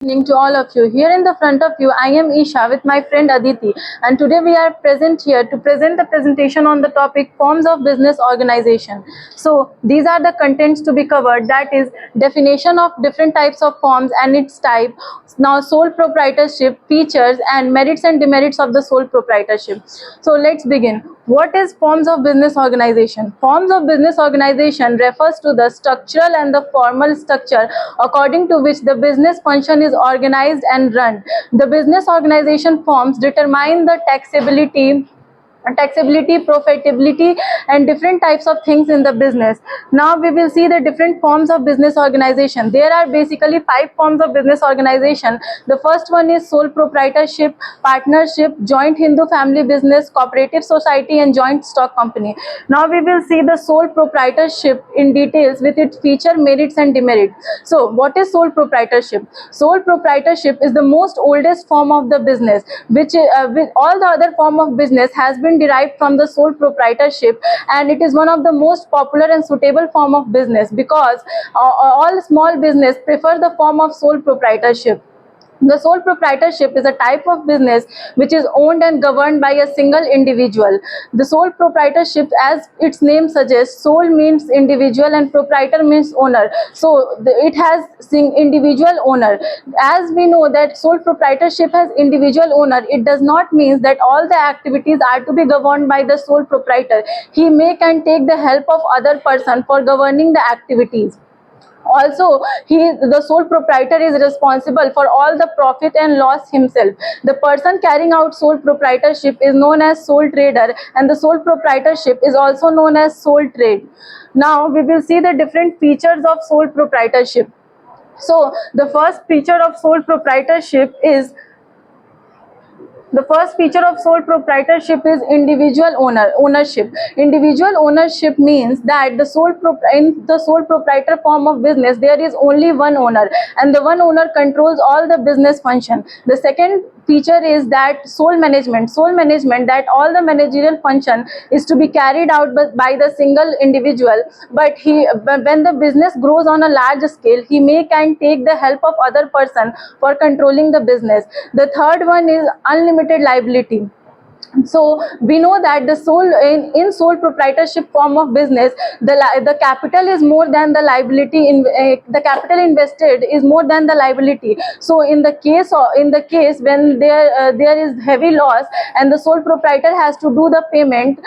Evening to all of you. Here in the front of you, I am Isha with my friend Aditi, and today we are present here to present the presentation on the topic forms of business organization. So these are the contents to be covered, that is definition of different types of forms and its type, now sole proprietorship, features and merits and demerits of the sole proprietorship. So let's begin. What is forms of business organization? Forms of business organization refers to the structural and the formal structure according to which the business function is organized and run. The business organization forms determine the taxability, profitability and different types of things in the business. Now we will see the different forms of business organization. There are basically 5 forms of business organization. The first one is sole proprietorship, partnership, joint Hindu family business, cooperative society and joint stock company. Now we will see the sole proprietorship in details with its feature, merits and demerits. So what is sole proprietorship? Sole proprietorship is the most oldest form of the business, which with all the other form of business has been derived from the sole proprietorship, and it is one of the most popular and suitable form of business because all small business prefer the form of sole proprietorship. The sole proprietorship is a type of business which is owned and governed by a single individual. The sole proprietorship, as its name suggests, sole means individual and proprietor means owner. So it has individual owner. As we know that sole proprietorship has individual owner, it does not mean that all the activities are to be governed by the sole proprietor. He may can take the help of other person for governing the activities. Also, the sole proprietor is responsible for all the profit and loss himself. The person carrying out sole proprietorship is known as sole trader, and the sole proprietorship is also known as sole trade. Now we will see the different features of sole proprietorship. So the first feature of sole proprietorship is sole proprietorship is individual ownership. Individual ownership means that in the sole proprietor form of business, there is only one owner, and the one owner controls all the business function. The second feature is that sole management that all the managerial function is to be carried out by the single individual, but when the business grows on a large scale, he can take the help of other person for controlling the business. The third one is unlimited liability. So we know that the in sole proprietorship form of business, the capital is more than the liability. The capital invested is more than the liability. So in the case when there is heavy loss and the sole proprietor has to do the payment,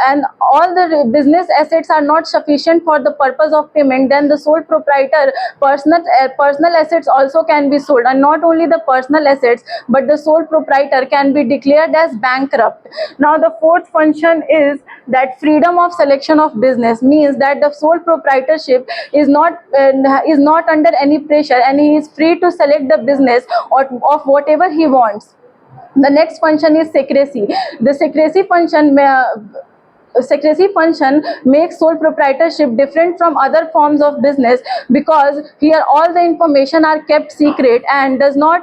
and all the business assets are not sufficient for the purpose of payment, then the sole proprietor personal assets also can be sold, and not only the personal assets, but the sole proprietor can be declared as bankrupt. Now the fourth function is that freedom of selection of business, means that the sole proprietorship is not under any pressure, and he is free to select the business of whatever he wants. The next function is secrecy. The secrecy function makes sole proprietorship different from other forms of business, because here all the information are kept secret and does not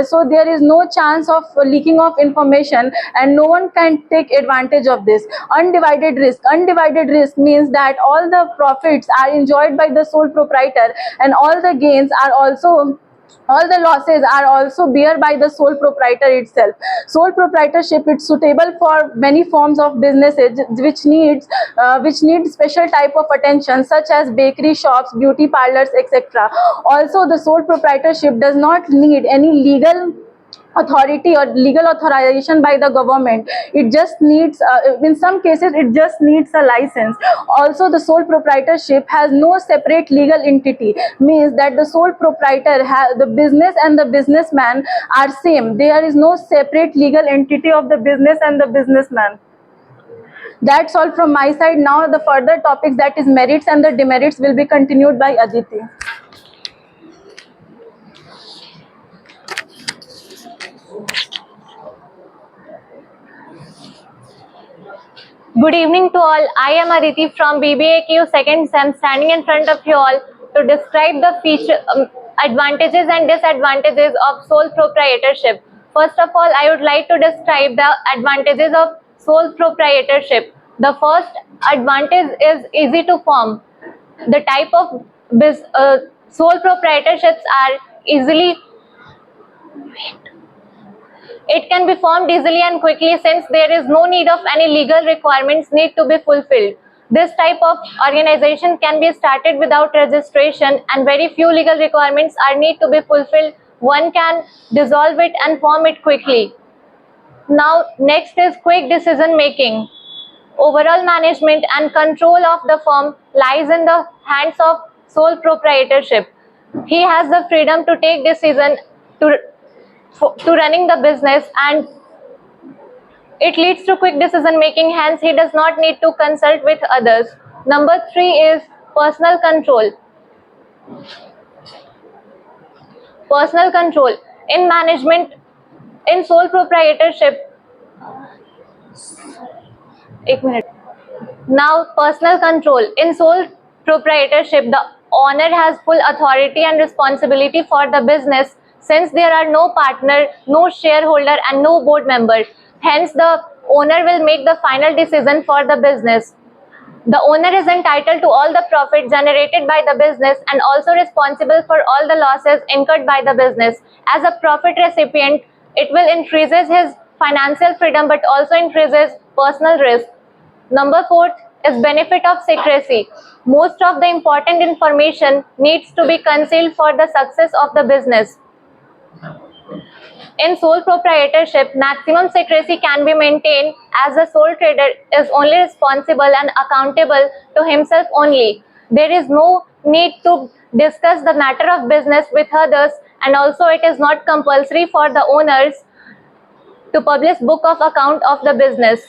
so there is no chance of leaking of information, and no one can take advantage of this. Undivided risk means that all the profits are enjoyed by the sole proprietor, and all the gains are also all the losses are also bear by the sole proprietor itself. Sole proprietorship is suitable for many forms of businesses which needs special type of attention, such as bakery shops, beauty parlors, etc. Also, the sole proprietorship does not need any legal authority or legal authorization by the government. It just needs in some cases it just needs a license. Also, the sole proprietorship has no separate legal entity, means that the sole proprietor the business and the businessman are same. There is no separate legal entity of the business and the businessman. That's all from my side. Now the further topics, that is merits and the demerits, will be continued by Aditi. Good evening to all. I am Aditi from BBAQ second sem, standing in front of you all to describe the advantages and disadvantages of sole proprietorship. First of all, I would like to describe the advantages of sole proprietorship. The first advantage is easy to form. The type of sole proprietorships are easily It can be formed easily and quickly since there is no need of any legal requirements need to be fulfilled. This type of organization can be started without registration and very few legal requirements are need to be fulfilled. One can dissolve it and form it quickly. Now, next is quick decision making. Overall management and control of the firm lies in the hands of sole proprietorship. He has the freedom to take decision to running the business, and it leads to quick decision making, hence he does not need to consult with others. Number 3 is personal control. Personal control in management, in sole proprietorship. एक minute. Now, personal control. In sole proprietorship, the owner has full authority and responsibility for the business since there are no partner, no shareholder, and no board member. Hence, the owner will make the final decision for the business. The owner is entitled to all the profit generated by the business and also responsible for all the losses incurred by the business. As a profit recipient, it will increases his financial freedom but also increases personal risk. Number 4 is benefit of secrecy. Most of the important information needs to be concealed for the success of the business. In sole proprietorship, maximum secrecy can be maintained as the sole trader is only responsible and accountable to himself only. There is no need to discuss the matter of business with others, and also it is not compulsory for the owners to publish book of account of the business.